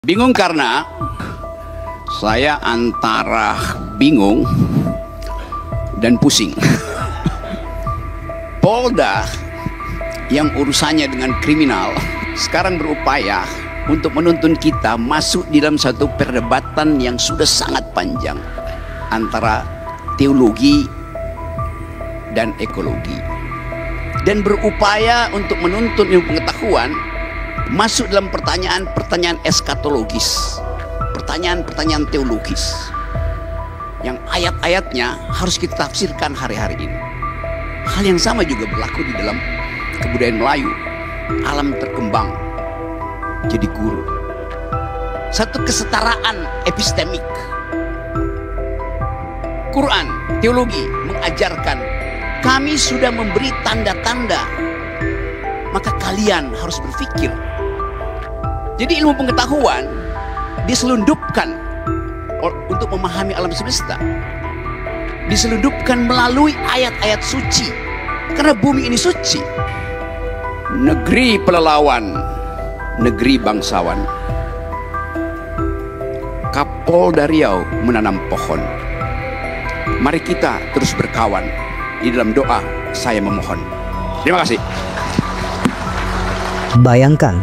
Bingung karena saya antara bingung dan pusing. Polda yang urusannya dengan kriminal sekarang berupaya untuk menuntun kita masuk di dalam satu perdebatan yang sudah sangat panjang antara teologi dan ekologi, dan berupaya untuk menuntun ilmu pengetahuan masuk dalam pertanyaan-pertanyaan eskatologis, pertanyaan-pertanyaan teologis yang ayat-ayatnya harus kita tafsirkan hari-hari ini. Hal yang sama juga berlaku di dalam kebudayaan Melayu, alam terkembang jadi guru. Satu kesetaraan epistemik. Quran, teologi mengajarkan kami sudah memberi tanda-tanda, maka kalian harus berpikir. Jadi ilmu pengetahuan diselundupkan untuk memahami alam semesta, diselundupkan melalui ayat-ayat suci, karena bumi ini suci. Negeri pelelawan, negeri bangsawan. Kapolda Riau menanam pohon. Mari kita terus berkawan. Di dalam doa saya memohon. Terima kasih. Bayangkan,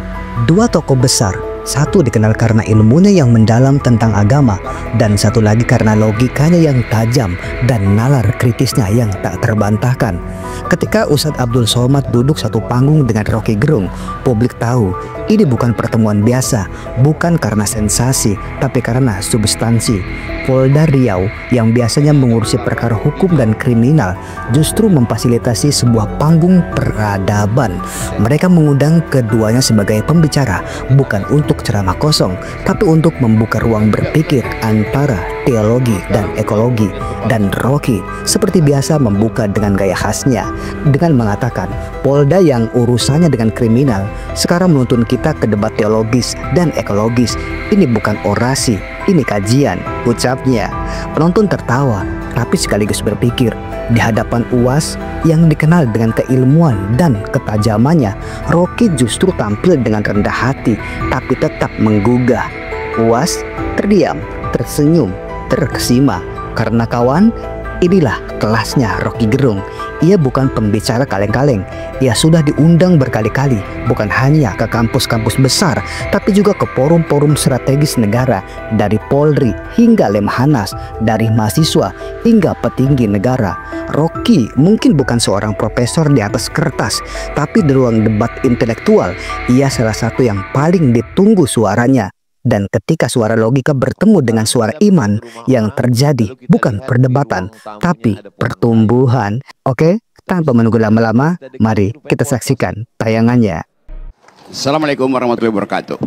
dua tokoh besar, satu dikenal karena ilmunya yang mendalam tentang agama, dan satu lagi karena logikanya yang tajam dan nalar kritisnya yang tak terbantahkan. Ketika Ustadz Abdul Somad duduk satu panggung dengan Rocky Gerung, publik tahu ini bukan pertemuan biasa, bukan karena sensasi, tapi karena substansi. Polda Riau yang biasanya mengurusi perkara hukum dan kriminal justru memfasilitasi sebuah panggung peradaban. Mereka mengundang keduanya sebagai pembicara, bukan untuk ceramah kosong, tapi untuk membuka ruang berpikir antara teologi dan ekologi. Dan Rocky seperti biasa membuka dengan gaya khasnya dengan mengatakan Polda yang urusannya dengan kriminal sekarang menuntun kita ke debat teologis dan ekologis. Ini bukan orasi, ini kajian, ucapnya. Penonton tertawa, tapi sekaligus berpikir. Di hadapan UAS yang dikenal dengan keilmuan dan ketajamannya, Rocky justru tampil dengan rendah hati, tapi tetap menggugah. UAS terdiam, tersenyum, terkesima. Karena kawan, inilah kelasnya Rocky Gerung. Ia bukan pembicara kaleng-kaleng. Ia sudah diundang berkali-kali, bukan hanya ke kampus-kampus besar, tapi juga ke forum-forum strategis negara, dari Polri hingga Lemhanas, dari mahasiswa hingga petinggi negara. Rocky mungkin bukan seorang profesor di atas kertas, tapi di ruang debat intelektual, ia salah satu yang paling ditunggu suaranya. Dan ketika suara logika bertemu dengan suara iman, yang terjadi bukan perdebatan, tapi pertumbuhan. Oke, tanpa menunggu lama-lama, mari kita saksikan tayangannya. Assalamualaikum warahmatullahi wabarakatuh.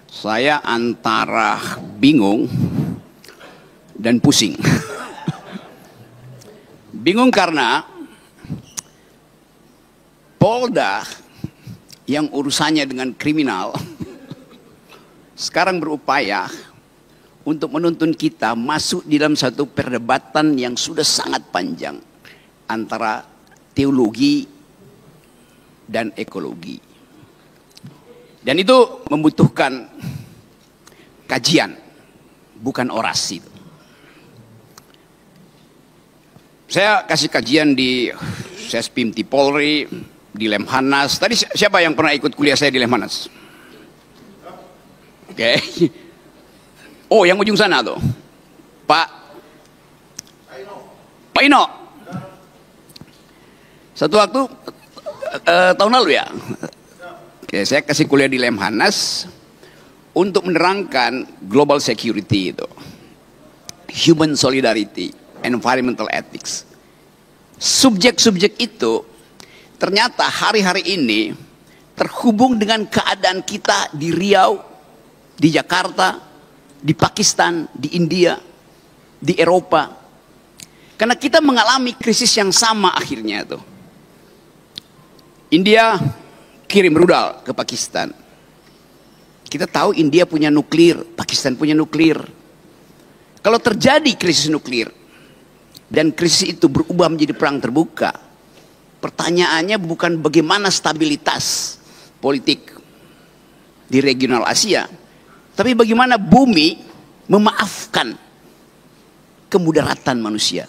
Saya antara bingung dan pusing. Bingung karena Polda yang urusannya dengan kriminal sekarang berupaya untuk menuntun kita masuk di dalam satu perdebatan yang sudah sangat panjang antara teologi dan ekologi, dan itu membutuhkan kajian, bukan orasi. Saya kasih kajian di Sespimti Polri, di Lemhanas. Tadi siapa yang pernah ikut kuliah saya di Lemhanas? Oke. Oh, yang ujung sana tuh, Pak Ino. Satu waktu tahun lalu ya. Oke, saya kasih kuliah di Lemhanas untuk menerangkan global security itu, human solidarity, environmental ethics. Subjek-subjek itu ternyata hari-hari ini terhubung dengan keadaan kita di Riau, di Jakarta, di Pakistan, di India, di Eropa. Karena kita mengalami krisis yang sama akhirnya tuh. India kirim rudal ke Pakistan. Kita tahu India punya nuklir, Pakistan punya nuklir. Kalau terjadi krisis nuklir dan krisis itu berubah menjadi perang terbuka, pertanyaannya bukan bagaimana stabilitas politik di regional Asia. Tapi bagaimana bumi memaafkan kemudaratan manusia?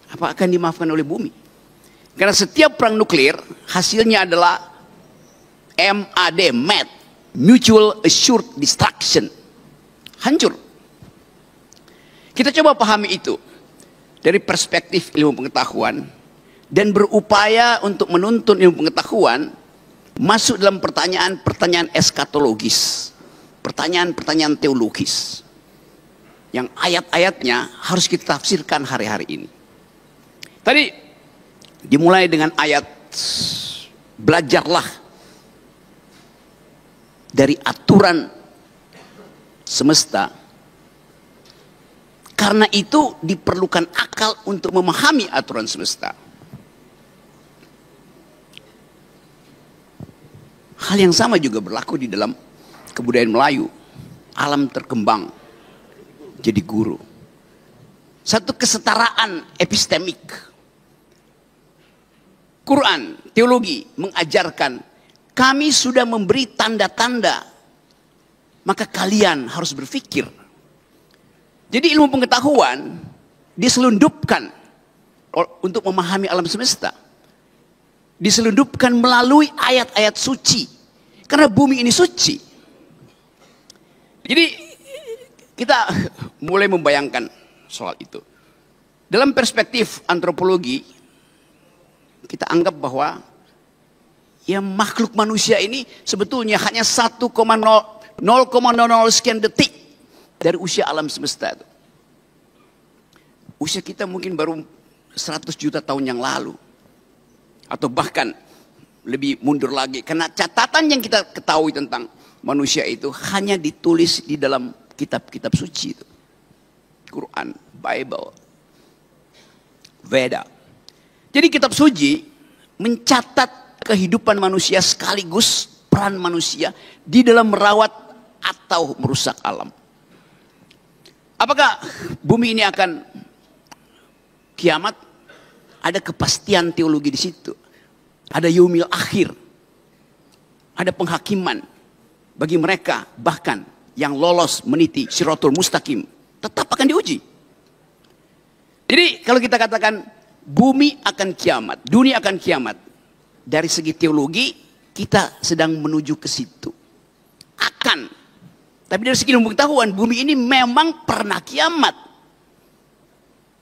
Apa akan dimaafkan oleh bumi? Karena setiap perang nuklir hasilnya adalah MAD, Mutual Assured Destruction. Hancur. Kita coba pahami itu dari perspektif ilmu pengetahuan dan berupaya untuk menuntun ilmu pengetahuan masuk dalam pertanyaan-pertanyaan eskatologis, pertanyaan-pertanyaan teologis yang ayat-ayatnya harus kita tafsirkan hari-hari ini. Tadi dimulai dengan ayat belajarlah dari aturan semesta. Karena itu diperlukan akal untuk memahami aturan semesta. Hal yang sama juga berlaku di dalam kebudayaan Melayu. Alam terkembang jadi guru. Satu kesetaraan epistemik. Quran, teologi mengajarkan kami sudah memberi tanda-tanda, maka kalian harus berpikir. Jadi ilmu pengetahuan diselundupkan untuk memahami alam semesta. Diselundupkan melalui ayat-ayat suci. Karena bumi ini suci. Jadi kita mulai membayangkan soal itu. Dalam perspektif antropologi, kita anggap bahwa ya makhluk manusia ini sebetulnya hanya 0,00 sekian detik dari usia alam semesta itu. Usia kita mungkin baru 100 juta tahun yang lalu. Atau bahkan lebih mundur lagi. Karena catatan yang kita ketahui tentang manusia itu hanya ditulis di dalam kitab-kitab suci itu. Quran, Bible, Veda. Jadi kitab suci mencatat kehidupan manusia sekaligus peran manusia di dalam merawat atau merusak alam. Apakah bumi ini akan kiamat? Ada kepastian teologi di situ. Ada yaumil akhir. Ada penghakiman bagi mereka bahkan yang lolos meniti Shiratul Mustaqim tetap akan diuji. Jadi kalau kita katakan bumi akan kiamat, dunia akan kiamat. Dari segi teologi, kita sedang menuju ke situ. Akan. Tapi dari segi ilmu pengetahuan, bumi ini memang pernah kiamat.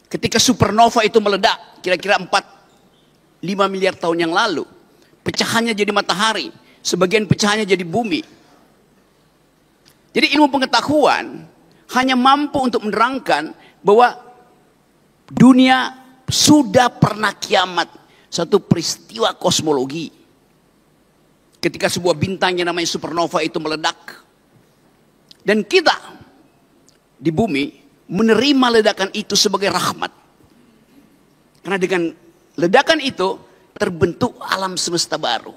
Ketika supernova itu meledak, kira-kira 4-5 miliar tahun yang lalu. Pecahannya jadi matahari, sebagian pecahannya jadi bumi. Jadi ilmu pengetahuan hanya mampu untuk menerangkan bahwa dunia sudah pernah kiamat, satu peristiwa kosmologi. Ketika sebuah bintang yang namanya supernova itu meledak. Dan kita di bumi menerima ledakan itu sebagai rahmat. Karena dengan ledakan itu terbentuk alam semesta baru.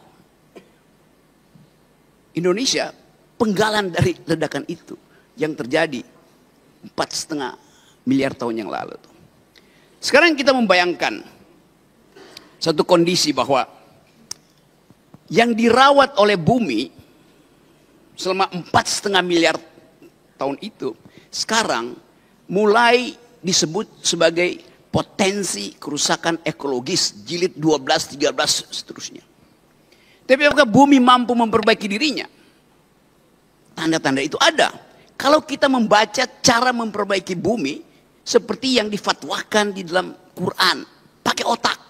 Indonesia penggalan dari ledakan itu yang terjadi 4,5 miliar tahun yang lalu. Sekarang kita membayangkan satu kondisi bahwa yang dirawat oleh bumi selama 4,5 miliar tahun itu sekarang mulai disebut sebagai potensi kerusakan ekologis jilid 12, 13 seterusnya. Tapi apakah bumi mampu memperbaiki dirinya? Tanda-tanda itu ada. Kalau kita membaca cara memperbaiki bumi seperti yang difatwakan di dalam Quran, pakai otak.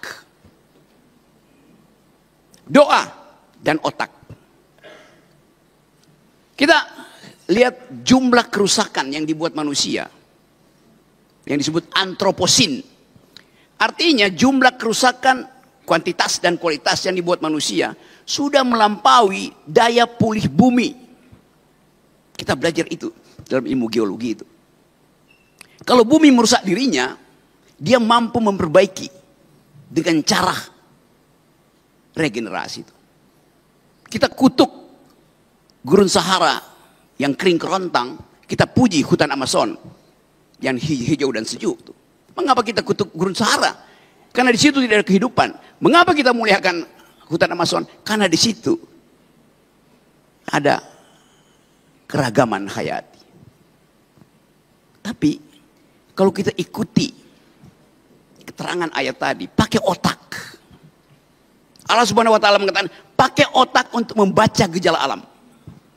Doa dan otak. Kita lihat jumlah kerusakan yang dibuat manusia. Yang disebut antroposin. Artinya jumlah kerusakan kuantitas dan kualitas yang dibuat manusia sudah melampaui daya pulih bumi. Kita belajar itu dalam ilmu geologi itu. Kalau bumi merusak dirinya, dia mampu memperbaiki dengan cara regenerasi itu. Kita kutuk gurun Sahara yang kering kerontang, kita puji hutan Amazon yang hijau dan sejuk. Mengapa kita kutuk gurun Sahara? Karena di situ tidak ada kehidupan. Mengapa kita muliakan hutan Amazon? Karena di situ ada keragaman hayati. Tapi kalau kita ikuti keterangan ayat tadi, pakai otak. Allah Subhanahu wa taala mengatakan, pakai otak untuk membaca gejala alam.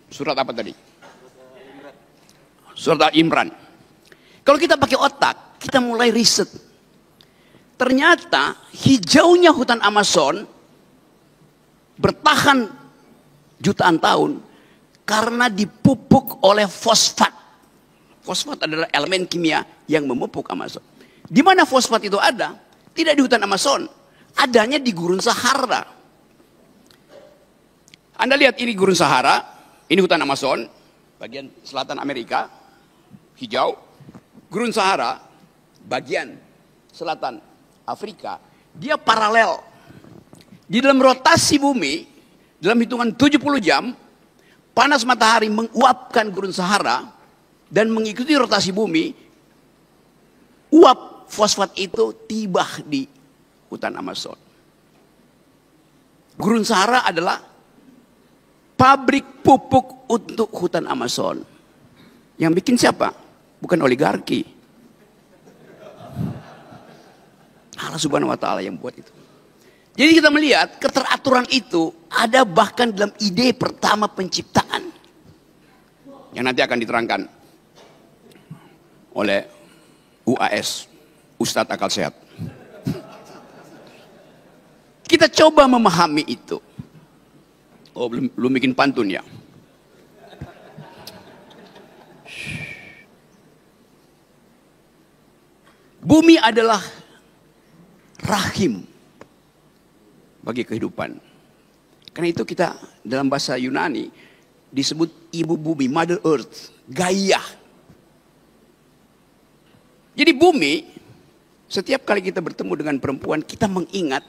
Surat apa tadi? Surat Al-Imran. Kalau kita pakai otak, kita mulai riset. Ternyata hijaunya hutan Amazon bertahan jutaan tahun karena dipupuk oleh fosfat. Fosfat adalah elemen kimia yang memupuk Amazon. Di mana fosfat itu ada? Tidak di hutan Amazon, adanya di gurun Sahara. Anda lihat ini gurun Sahara, ini hutan Amazon, bagian selatan Amerika, hijau. Gurun Sahara, bagian selatan Afrika, dia paralel. Di dalam rotasi bumi, dalam hitungan 70 jam, panas matahari menguapkan gurun Sahara dan mengikuti rotasi bumi, uap fosfat itu tiba di hutan Amazon. Gurun Sahara adalah pabrik pupuk untuk hutan Amazon. Yang bikin siapa? Bukan oligarki. Allah Subhanahu wa taala yang buat itu. Jadi kita melihat keteraturan itu ada bahkan dalam ide pertama penciptaan. Yang nanti akan diterangkan oleh UAS, Ustadz Akal Sehat. Kita coba memahami itu. Oh, belum bikin pantun ya. Bumi adalah rahim bagi kehidupan. Karena itu kita dalam bahasa Yunani disebut ibu bumi, Mother Earth, Gaia. Jadi bumi, setiap kali kita bertemu dengan perempuan, kita mengingat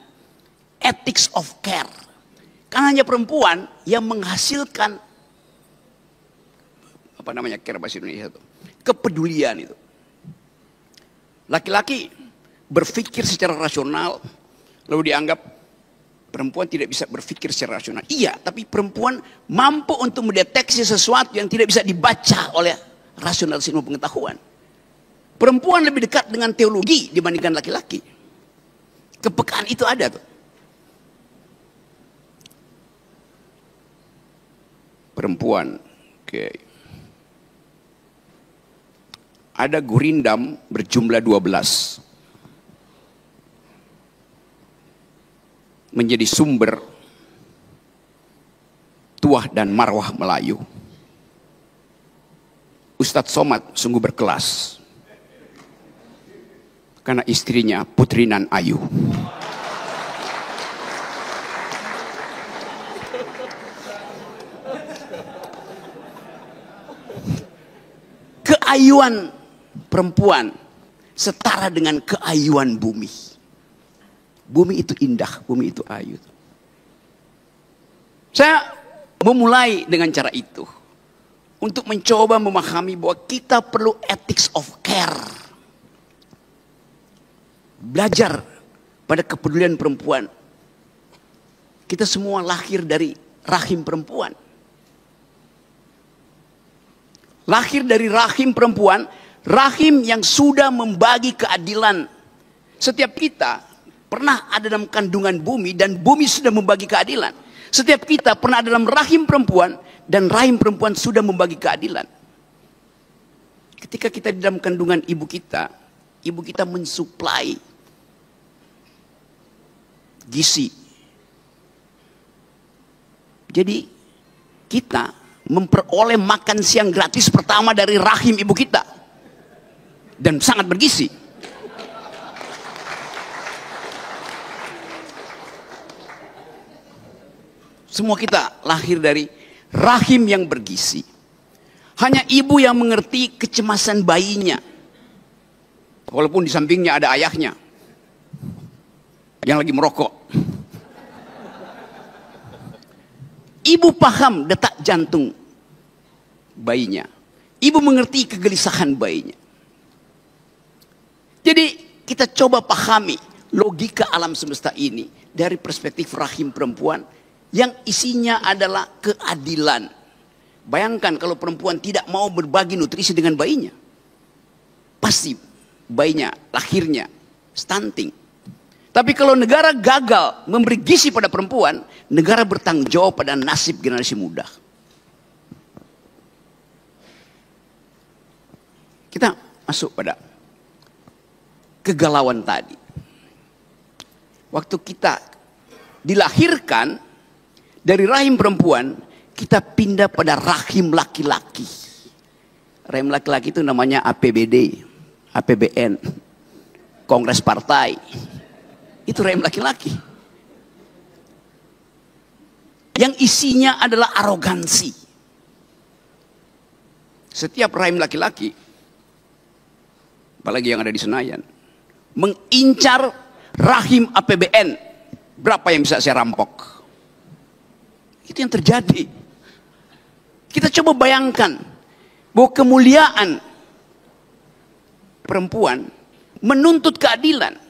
ethics of care. Karena hanya perempuan yang menghasilkan apa namanya care bahasa Indonesia itu, kepedulian itu. Laki-laki berpikir secara rasional, lalu dianggap perempuan tidak bisa berpikir secara rasional. Iya, tapi perempuan mampu untuk mendeteksi sesuatu yang tidak bisa dibaca oleh rasionalitas ilmu pengetahuan. Perempuan lebih dekat dengan teologi dibandingkan laki-laki. Kepekaan itu ada tuh. Perempuan, oke. Ada gurindam berjumlah 12. Menjadi sumber tuah dan marwah Melayu. Ustadz Somad sungguh berkelas. Karena istrinya Putri Nan Ayu. Keayuan perempuan setara dengan keayuan bumi. Bumi itu indah, bumi itu ayu. Saya memulai dengan cara itu. Untuk mencoba memahami bahwa kita perlu ethics of care. Belajar pada kepedulian perempuan. Kita semua lahir dari rahim perempuan. Lahir dari rahim perempuan, rahim yang sudah membagi keadilan. Setiap kita pernah ada dalam kandungan bumi dan bumi sudah membagi keadilan. Setiap kita pernah ada dalam rahim perempuan dan rahim perempuan sudah membagi keadilan. Ketika kita di dalam kandungan ibu kita mensuplai gizi. Jadi kita memperoleh makan siang gratis pertama dari rahim ibu kita. Dan sangat bergizi. Semua kita lahir dari rahim yang bergizi. Hanya ibu yang mengerti kecemasan bayinya. Walaupun di sampingnya ada ayahnya yang lagi merokok. Ibu paham detak jantung bayinya. Ibu mengerti kegelisahan bayinya. Jadi kita coba pahami logika alam semesta ini dari perspektif rahim perempuan yang isinya adalah keadilan. Bayangkan kalau perempuan tidak mau berbagi nutrisi dengan bayinya. Pasti bayinya, lahirnya, stunting. Tapi kalau negara gagal memberi gizi pada perempuan, negara bertanggung jawab pada nasib generasi muda. Kita masuk pada kegalauan tadi. Waktu kita dilahirkan dari rahim perempuan, kita pindah pada rahim laki-laki. Rahim laki-laki itu namanya APBD, APBN, Kongres Partai. Itu rahim laki-laki. Yang isinya adalah arogansi. Setiap rahim laki-laki, apalagi yang ada di Senayan, mengincar rahim APBN. Berapa yang bisa saya rampok? Itu yang terjadi. Kita coba bayangkan bahwa kemuliaan perempuan menuntut keadilan.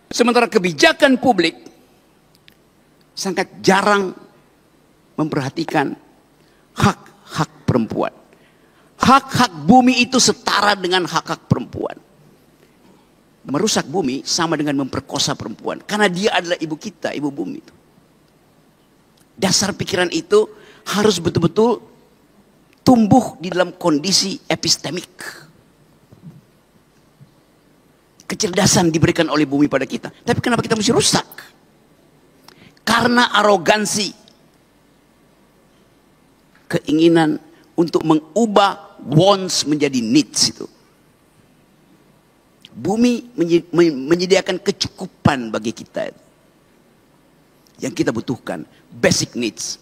Sementara kebijakan publik sangat jarang memperhatikan hak-hak perempuan. Hak-hak bumi itu setara dengan hak-hak perempuan. Merusak bumi sama dengan memperkosa perempuan. Karena dia adalah ibu kita, ibu bumi. Dasar pikiran itu harus betul-betul tumbuh di dalam kondisi epistemik. Kecerdasan diberikan oleh bumi pada kita. Tapi kenapa kita mesti rusak? Karena arogansi. Keinginan untuk mengubah wants menjadi needs itu. Bumi menyediakan kecukupan bagi kita. Yang kita butuhkan. Basic needs.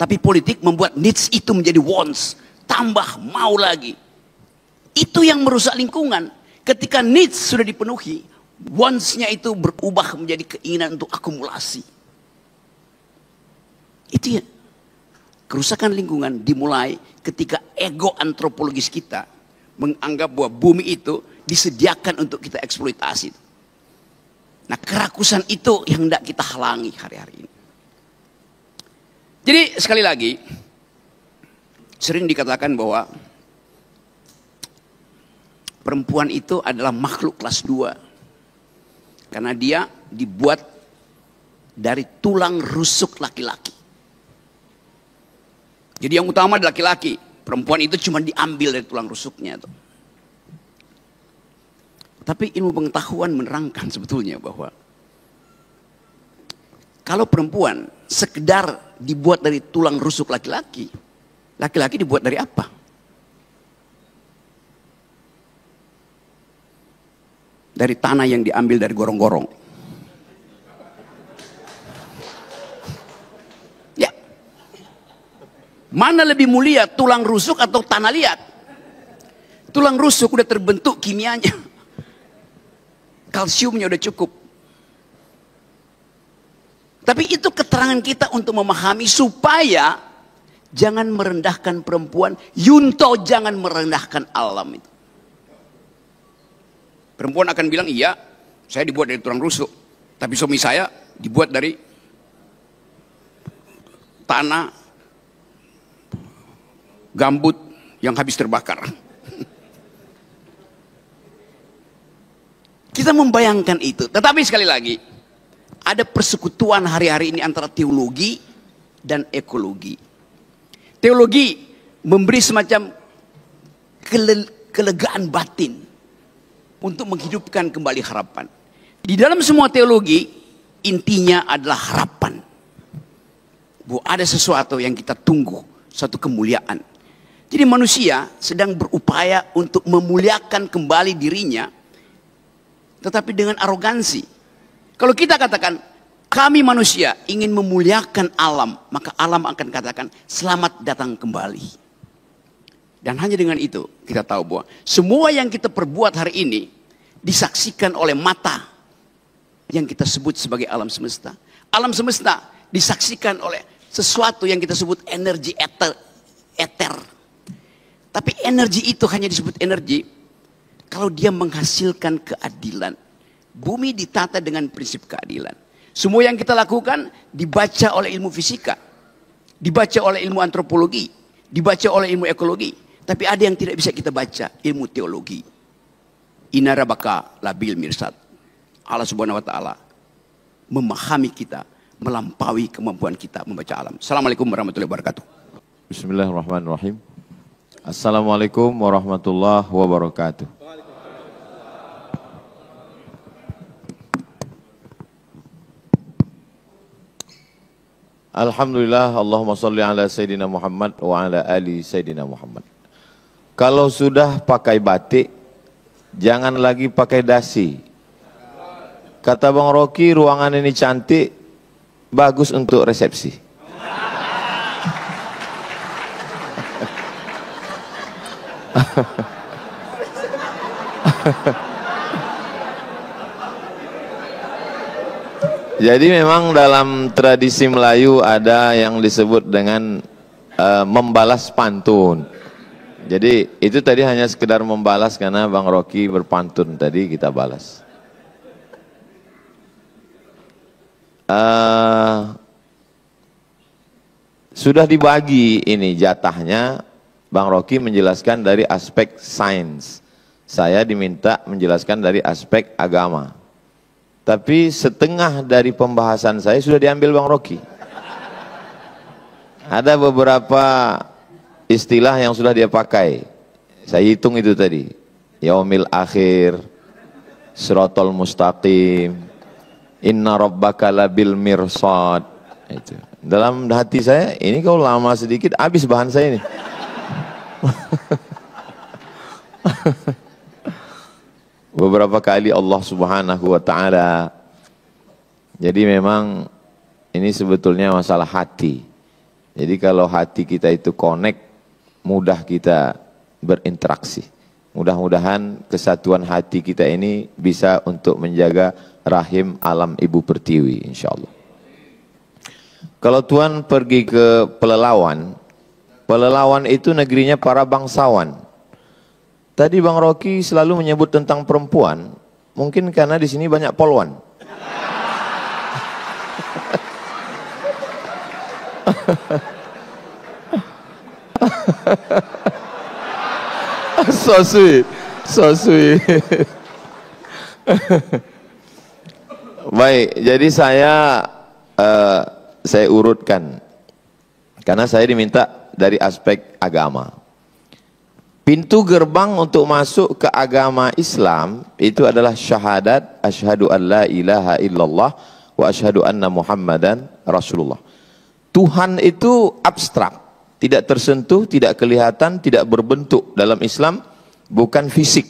Tapi politik membuat needs itu menjadi wants. Tambah mau lagi. Itu yang merusak lingkungan. Ketika needs sudah dipenuhi, wants-nya itu berubah menjadi keinginan untuk akumulasi. Itu ya. Kerusakan lingkungan dimulai ketika ego antropologis kita menganggap bahwa bumi itu disediakan untuk kita eksploitasi. Nah, kerakusan itu yang hendak kita halangi hari-hari ini. Jadi sekali lagi, sering dikatakan bahwa perempuan itu adalah makhluk kelas 2. Karena dia dibuat dari tulang rusuk laki-laki. Jadi yang utama adalah laki-laki. Perempuan itu cuma diambil dari tulang rusuknya. Tapi ilmu pengetahuan menerangkan sebetulnya bahwa kalau perempuan sekedar dibuat dari tulang rusuk laki-laki, laki-laki dibuat dari apa? Dari tanah yang diambil dari gorong-gorong. Ya. Mana lebih mulia, tulang rusuk atau tanah liat? Tulang rusuk udah terbentuk kimianya. Kalsiumnya udah cukup. Tapi itu keterangan kita untuk memahami supaya jangan merendahkan perempuan. Yunto jangan merendahkan alam itu. Perempuan akan bilang, iya, saya dibuat dari tulang rusuk. Tapi suami saya dibuat dari tanah gambut yang habis terbakar. Kita membayangkan itu. Tetapi sekali lagi, ada persekutuan hari-hari ini antara teologi dan ekologi. Teologi memberi semacam kelegaan batin untuk menghidupkan kembali harapan. Di dalam semua teologi, intinya adalah harapan. Bahwa ada sesuatu yang kita tunggu, suatu kemuliaan. Jadi manusia sedang berupaya untuk memuliakan kembali dirinya, tetapi dengan arogansi. Kalau kita katakan, kami manusia ingin memuliakan alam, maka alam akan katakan, selamat datang kembali. Dan hanya dengan itu kita tahu bahwa semua yang kita perbuat hari ini disaksikan oleh mata yang kita sebut sebagai alam semesta. Alam semesta disaksikan oleh sesuatu yang kita sebut energi eter. Tapi energi itu hanya disebut energi kalau dia menghasilkan keadilan. Bumi ditata dengan prinsip keadilan. Semua yang kita lakukan dibaca oleh ilmu fisika, dibaca oleh ilmu antropologi, dibaca oleh ilmu ekologi. Tapi ada yang tidak bisa kita baca, ilmu teologi. Inna rabbaka labil mirsad. Allah Subhanahu wa taala memahami kita, melampaui kemampuan kita membaca alam. Assalamualaikum warahmatullahi wabarakatuh. Bismillahirrahmanirrahim. Assalamualaikum warahmatullahi wabarakatuh. Alhamdulillah, Allahumma salli ala Sayyidina Muhammad wa ala ali Sayyidina Muhammad. Kalau sudah pakai batik, jangan lagi pakai dasi. Kata Bang Rocky, ruangan ini cantik, bagus untuk resepsi. Jadi memang dalam tradisi Melayu ada yang disebut dengan membalas pantun. Jadi itu tadi hanya sekedar membalas karena Bang Rocky berpantun tadi, kita balas. Sudah dibagi ini jatahnya, Bang Rocky menjelaskan dari aspek sains. Saya diminta menjelaskan dari aspek agama. Tapi setengah dari pembahasan saya sudah diambil Bang Rocky. Ada beberapa istilah yang sudah dia pakai. Saya hitung itu tadi. Yaumil akhir, siratal mustaqim, inna rabbaka labil mirsad. Itu. Dalam hati saya, ini kalau lama sedikit habis bahan saya ini. Beberapa kali Allah Subhanahu wa taala. Jadi memang ini sebetulnya masalah hati. Jadi kalau hati kita itu connect, mudah kita berinteraksi. Mudah-mudahan kesatuan hati kita ini bisa untuk menjaga rahim alam ibu pertiwi, insya Allah. Kalau Tuhan pergi ke Pelelawan, Pelelawan itu negerinya para bangsawan. Tadi Bang Rocky selalu menyebut tentang perempuan, mungkin karena di sini banyak polwan. So sweet, so sweet. Baik, jadi saya urutkan karena saya diminta dari aspek agama. Pintu gerbang untuk masuk ke agama Islam itu adalah syahadat asyhadu an la ilaha illallah wa asyhadu anna Muhammadan Rasulullah. Tuhan itu abstrak, tidak tersentuh, tidak kelihatan, tidak berbentuk. Dalam Islam bukan fisik.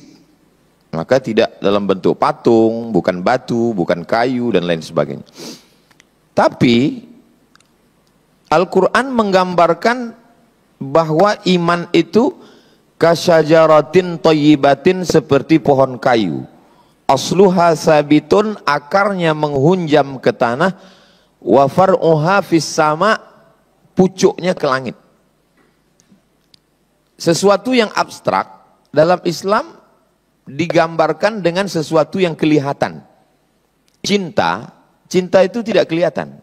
Maka tidak dalam bentuk patung, bukan batu, bukan kayu dan lain sebagainya. Tapi Al-Quran menggambarkan bahwa iman itu kasyajaratin thayyibatin, seperti pohon kayu. Asluha sabitun, akarnya menghunjam ke tanah, wa far'uha fis sama, pucuknya ke langit. Sesuatu yang abstrak dalam Islam digambarkan dengan sesuatu yang kelihatan. Cinta itu tidak kelihatan.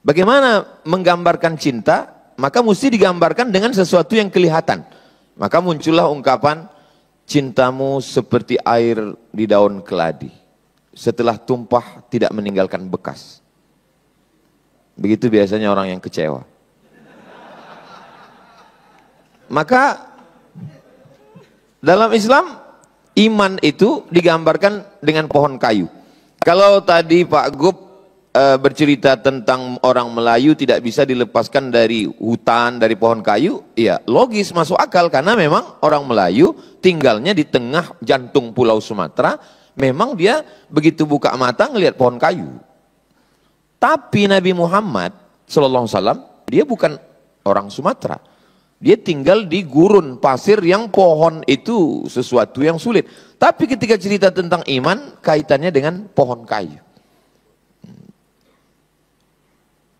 Bagaimana menggambarkan cinta? Maka mesti digambarkan dengan sesuatu yang kelihatan. Maka muncullah ungkapan, cintamu seperti air di daun keladi, setelah tumpah tidak meninggalkan bekas. Begitu biasanya orang yang kecewa. Maka dalam Islam iman itu digambarkan dengan pohon kayu. Kalau tadi Pak Gub bercerita tentang orang Melayu tidak bisa dilepaskan dari hutan, dari pohon kayu, ya logis, masuk akal, karena memang orang Melayu tinggalnya di tengah jantung pulau Sumatera. Memang dia begitu buka mata ngelihat pohon kayu. Tapi Nabi Muhammad SAW dia bukan orang Sumatera. Dia tinggal di gurun pasir yang pohon itu sesuatu yang sulit. Tapi ketika cerita tentang iman, kaitannya dengan pohon kayu.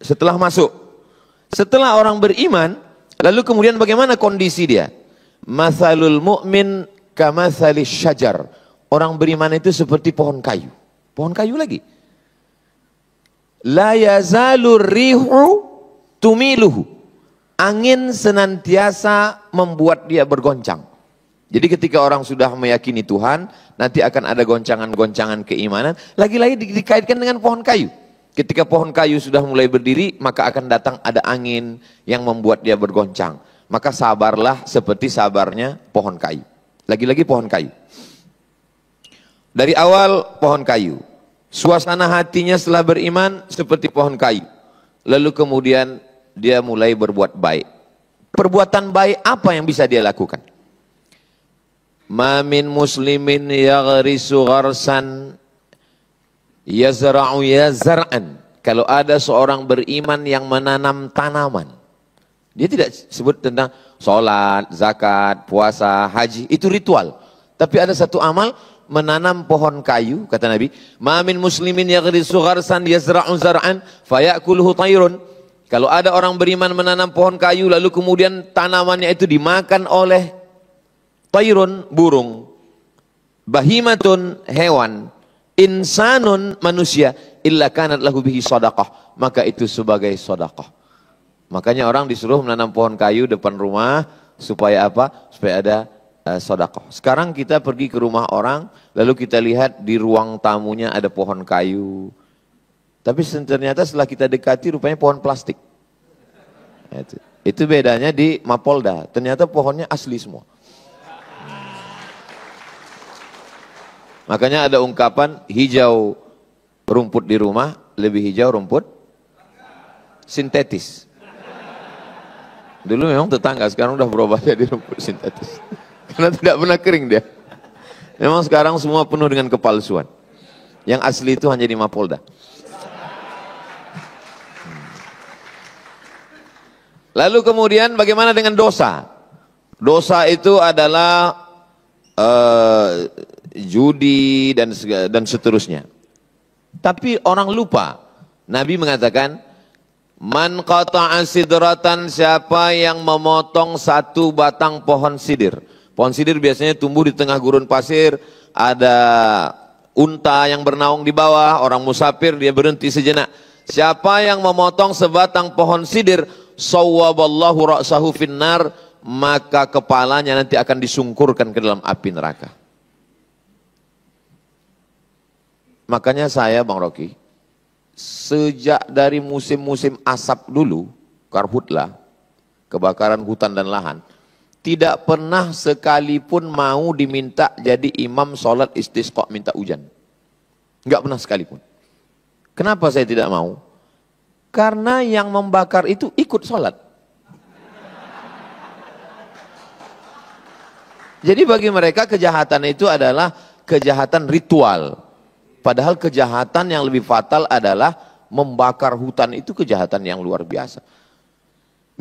Setelah masuk, setelah orang beriman, lalu kemudian bagaimana kondisi dia? Mathalul mu'min kamathalis syajar. Orang beriman itu seperti pohon kayu. Pohon kayu lagi. La yazalur rihu tumiluhu. Angin senantiasa membuat dia bergoncang. Jadi ketika orang sudah meyakini Tuhan, nanti akan ada goncangan-goncangan keimanan. Lagi-lagi dikaitkan dengan pohon kayu. Ketika pohon kayu sudah mulai berdiri, maka akan datang ada angin yang membuat dia bergoncang. Maka sabarlah seperti sabarnya pohon kayu. Lagi-lagi pohon kayu. Dari awal pohon kayu. Suasana hatinya setelah beriman seperti pohon kayu. Lalu kemudian dia mulai berbuat baik. Perbuatan baik apa yang bisa dia lakukan? Ma min muslimin yaghrisu gharsan yazra'u yazra'an. Kalau ada seorang beriman yang menanam tanaman. Dia tidak sebut tentang sholat, zakat, puasa, haji. Itu ritual. Tapi ada satu amal, menanam pohon kayu, kata Nabi. Ma min muslimin yaghrisu gharsan yazra'u zar'an fayakuluhu tayrun. Kalau ada orang beriman menanam pohon kayu, lalu kemudian tanamannya itu dimakan oleh tayrun, burung. Bahimatun, hewan. Insanun, manusia. Illa kanat lahu bihi sadaqah. Maka itu sebagai sadaqah. Makanya orang disuruh menanam pohon kayu depan rumah. Supaya apa? Supaya ada sedekah. Sekarang kita pergi ke rumah orang, lalu kita lihat di ruang tamunya ada pohon kayu. Tapi ternyata setelah kita dekati rupanya pohon plastik. Itu bedanya di Mapolda. Ternyata pohonnya asli semua. Makanya ada ungkapan hijau rumput di rumah, lebih hijau rumput sintetis. Dulu memang tetangga, sekarang udah berubah jadi rumput sintetis. Karena tidak pernah kering dia. Memang sekarang semua penuh dengan kepalsuan. Yang asli itu hanya di Mapolda. Lalu kemudian bagaimana dengan dosa? Dosa itu adalah judi dan seterusnya. Tapi orang lupa. Nabi mengatakan, man qata'a sidratan, siapa yang memotong satu batang pohon sidir. Pohon sidir biasanya tumbuh di tengah gurun pasir, ada unta yang bernaung di bawah, orang musafir dia berhenti sejenak. Siapa yang memotong sebatang pohon sidir, sawwaballahu ra'sahu finnar, maka kepalanya nanti akan disungkurkan ke dalam api neraka. Makanya saya Bang Rocky, sejak dari musim-musim asap dulu, karhutlah, kebakaran hutan dan lahan, tidak pernah sekalipun mau diminta jadi imam sholat istisqa minta hujan. Enggak pernah sekalipun. Kenapa saya tidak mau? Karena yang membakar itu ikut sholat. Jadi bagi mereka kejahatan itu adalah kejahatan ritual. Padahal kejahatan yang lebih fatal adalah membakar hutan, itu kejahatan yang luar biasa.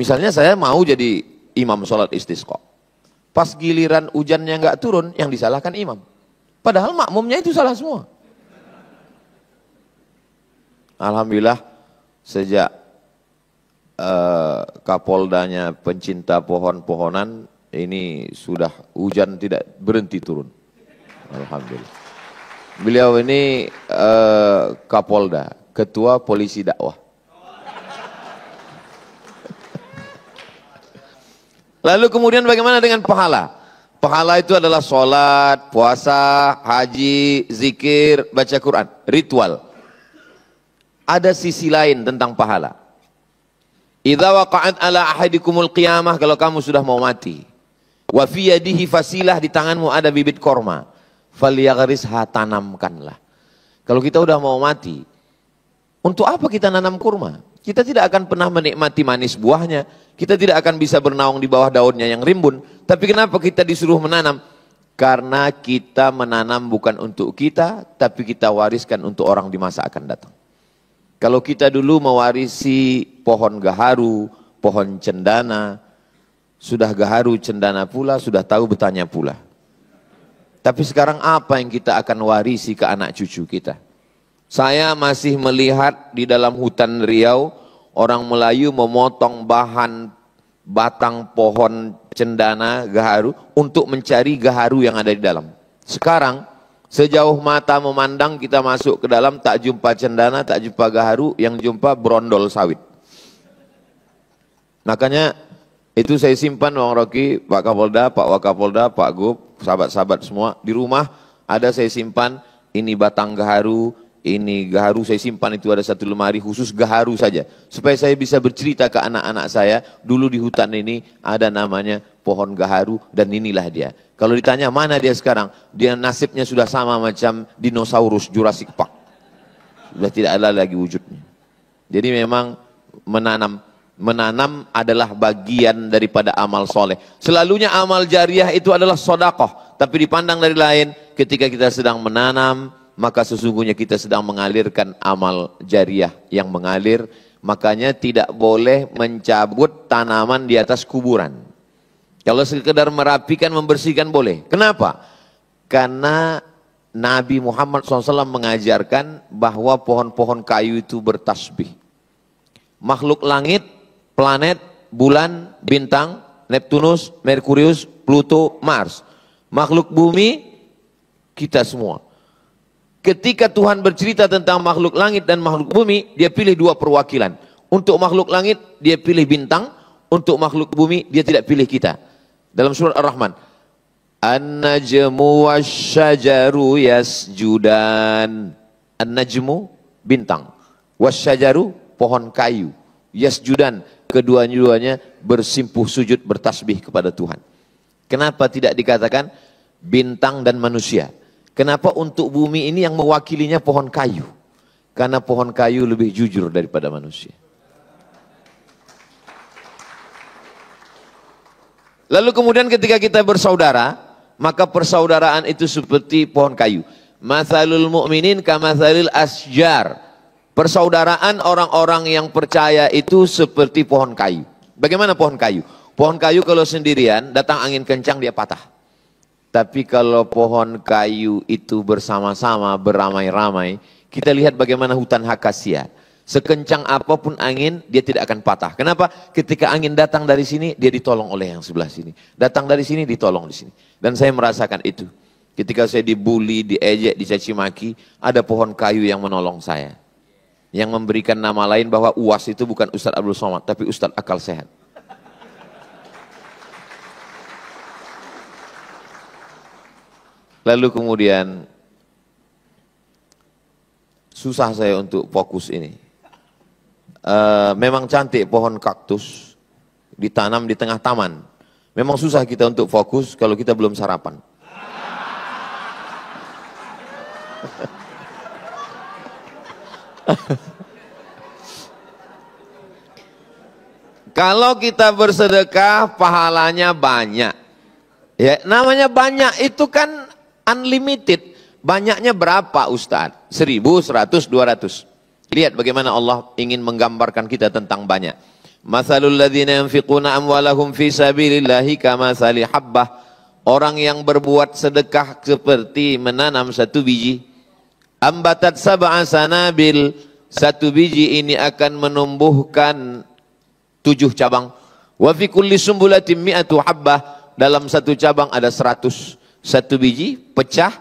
Misalnya saya mau jadi imam sholat istisqa. Pas giliran hujannya nggak turun, yang disalahkan imam. Padahal makmumnya itu salah semua. Alhamdulillah sejak Kapoldanya pencinta pohon-pohonan, ini sudah hujan tidak berhenti turun. Alhamdulillah. Beliau ini Kapolda, ketua polisi dakwah. Lalu kemudian bagaimana dengan pahala? Pahala itu adalah sholat, puasa, haji, zikir, baca Quran, ritual. Ada sisi lain tentang pahala. Idza waqa'at ala ahadikumul qiyamah, kalau kamu sudah mau mati. Wa fi yadihi fasilah, di tanganmu ada bibit korma. Falyaghrisha, tanamkanlah. Kalau kita udah mau mati, untuk apa kita nanam kurma? Kita tidak akan pernah menikmati manis buahnya. Kita tidak akan bisa bernaung di bawah daunnya yang rimbun. Tapi kenapa kita disuruh menanam? Karena kita menanam bukan untuk kita, tapi kita wariskan untuk orang di masa akan datang. Kalau kita dulu mewarisi pohon gaharu, pohon cendana, sudah gaharu cendana pula, sudah tahu betahnya pula. Tapi sekarang apa yang kita akan warisi ke anak cucu kita? Saya masih melihat di dalam hutan Riau, orang Melayu memotong bahan batang pohon cendana gaharu untuk mencari gaharu yang ada di dalam. Sekarang sejauh mata memandang kita masuk ke dalam, tak jumpa cendana, tak jumpa gaharu, yang jumpa brondol sawit. Makanya Itu saya simpan Bang Rocky, Pak Kapolda, Pak Wakapolda, Pak Gub, sahabat-sahabat semua. Di rumah ada saya simpan, ini batang gaharu, ini gaharu saya simpan, itu ada satu lemari khusus gaharu saja. Supaya saya bisa bercerita ke anak-anak saya, dulu di hutan ini ada namanya pohon gaharu dan inilah dia. Kalau ditanya mana dia sekarang, dia nasibnya sudah sama macam dinosaurus Jurassic Park. Sudah tidak ada lagi wujudnya. Jadi memang menanam adalah bagian daripada amal soleh. Selalunya amal jariah itu adalah sodakoh. Tapi dipandang dari lain, ketika kita sedang menanam, maka sesungguhnya kita sedang mengalirkan amal jariah yang mengalir. Makanya tidak boleh mencabut tanaman di atas kuburan. Kalau sekedar merapikan, membersihkan boleh. Kenapa? Karena Nabi Muhammad SAW mengajarkan bahwa pohon-pohon kayu itu bertasbih. Makhluk langit, planet, bulan, bintang, Neptunus, Merkurius, Pluto, Mars. Makhluk bumi, kita semua. Ketika Tuhan bercerita tentang makhluk langit dan makhluk bumi, dia pilih dua perwakilan. Untuk makhluk langit, dia pilih bintang. Untuk makhluk bumi, dia tidak pilih kita. Dalam surat Ar-Rahman. An-najmu wasyajaru yasjudan. An-najmu, bintang. Wasyajaru, pohon kayu. Yasjudan, kedua-duanya bersimpuh sujud bertasbih kepada Tuhan. Kenapa tidak dikatakan bintang dan manusia? Kenapa untuk bumi ini yang mewakilinya pohon kayu? Karena pohon kayu lebih jujur daripada manusia. Lalu kemudian ketika kita bersaudara, maka persaudaraan itu seperti pohon kayu. Mathalul mu'minin kamathalil asjar. Persaudaraan orang-orang yang percaya itu seperti pohon kayu. Bagaimana pohon kayu? Pohon kayu kalau sendirian, datang angin kencang dia patah. Tapi kalau pohon kayu itu bersama-sama, beramai-ramai, kita lihat bagaimana hutan akasia. Sekencang apapun angin, dia tidak akan patah. Kenapa? Ketika angin datang dari sini, dia ditolong oleh yang sebelah sini. Datang dari sini, ditolong di sini. Dan saya merasakan itu. Ketika saya dibully, diejek, dicaci maki, ada pohon kayu yang menolong saya. Yang memberikan nama lain bahwa UAS itu bukan Ustadz Abdul Somad, tapi Ustadz Akal Sehat. Lalu kemudian susah saya untuk fokus ini. Memang cantik pohon kaktus ditanam di tengah taman. Memang susah kita untuk fokus kalau kita belum sarapan. Kalau kita bersedekah pahalanya banyak. Ya, namanya banyak itu kan unlimited. Banyaknya berapa Ustaz? 1000, 100, 200. Lihat bagaimana Allah ingin menggambarkan kita tentang banyak. Mathalul ladzina yunfiquna amwalahum fi sabilillahi kamathali habbah. Orang yang berbuat sedekah seperti menanam satu biji. Ambatat sab'a sanabil. Satu biji ini akan menumbuhkan 7 cabang. Wa fi kulli sumbulatin mi'atu habbah. Dalam satu cabang ada 100. Satu biji pecah